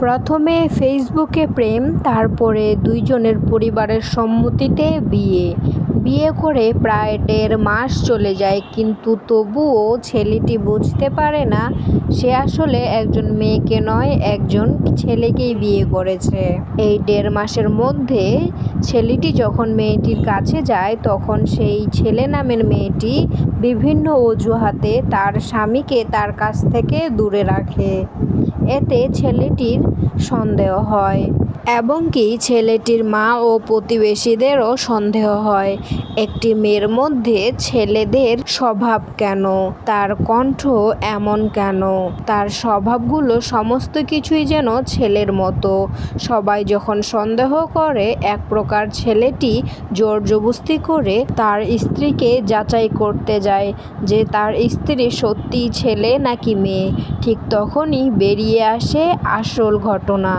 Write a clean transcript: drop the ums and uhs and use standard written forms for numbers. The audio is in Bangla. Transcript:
প্রথমে ফেসবুকে প্রেম, তারপরে দুইজনের পরিবারের সম্মতিতে বিয়ে করে প্রায় ১.৫ মাস চলে যায়, কিন্তু তবুও ছেলেটি বুঝতে পারে না সে আসলে একজন মেয়েকে নয়, একজন ছেলেকেই বিয়ে করেছে। এই ১.৫ মাসের মধ্যে ছেলেটি যখন মেয়েটির কাছে যায়, তখন সেই ছেলে নামের মেয়েটি বিভিন্ন অজুহাতে তার স্বামীকে তার কাছ থেকে দূরে রাখে। এতে ছেলেটির সন্দেহ হয় এবং ছেলেটির মা ও প্রতিবেশীদেরও সন্দেহ হয় একটি মেয়ের মধ্যে ছেলেদের স্বভাব কেন, তার কণ্ঠ এমন কেন, তার স্বভাবগুলো সমস্ত কিছুই যেন ছেলের মতো। সবাই যখন সন্দেহ করে, এক প্রকার ছেলেটি জোরজবস্তি করে তার স্ত্রীকে যাচাই করতে যায় যে তার স্ত্রী সত্যিই ছেলে নাকি মেয়ে। ঠিক তখনই বেরিয়ে আসে আসল ঘটনা।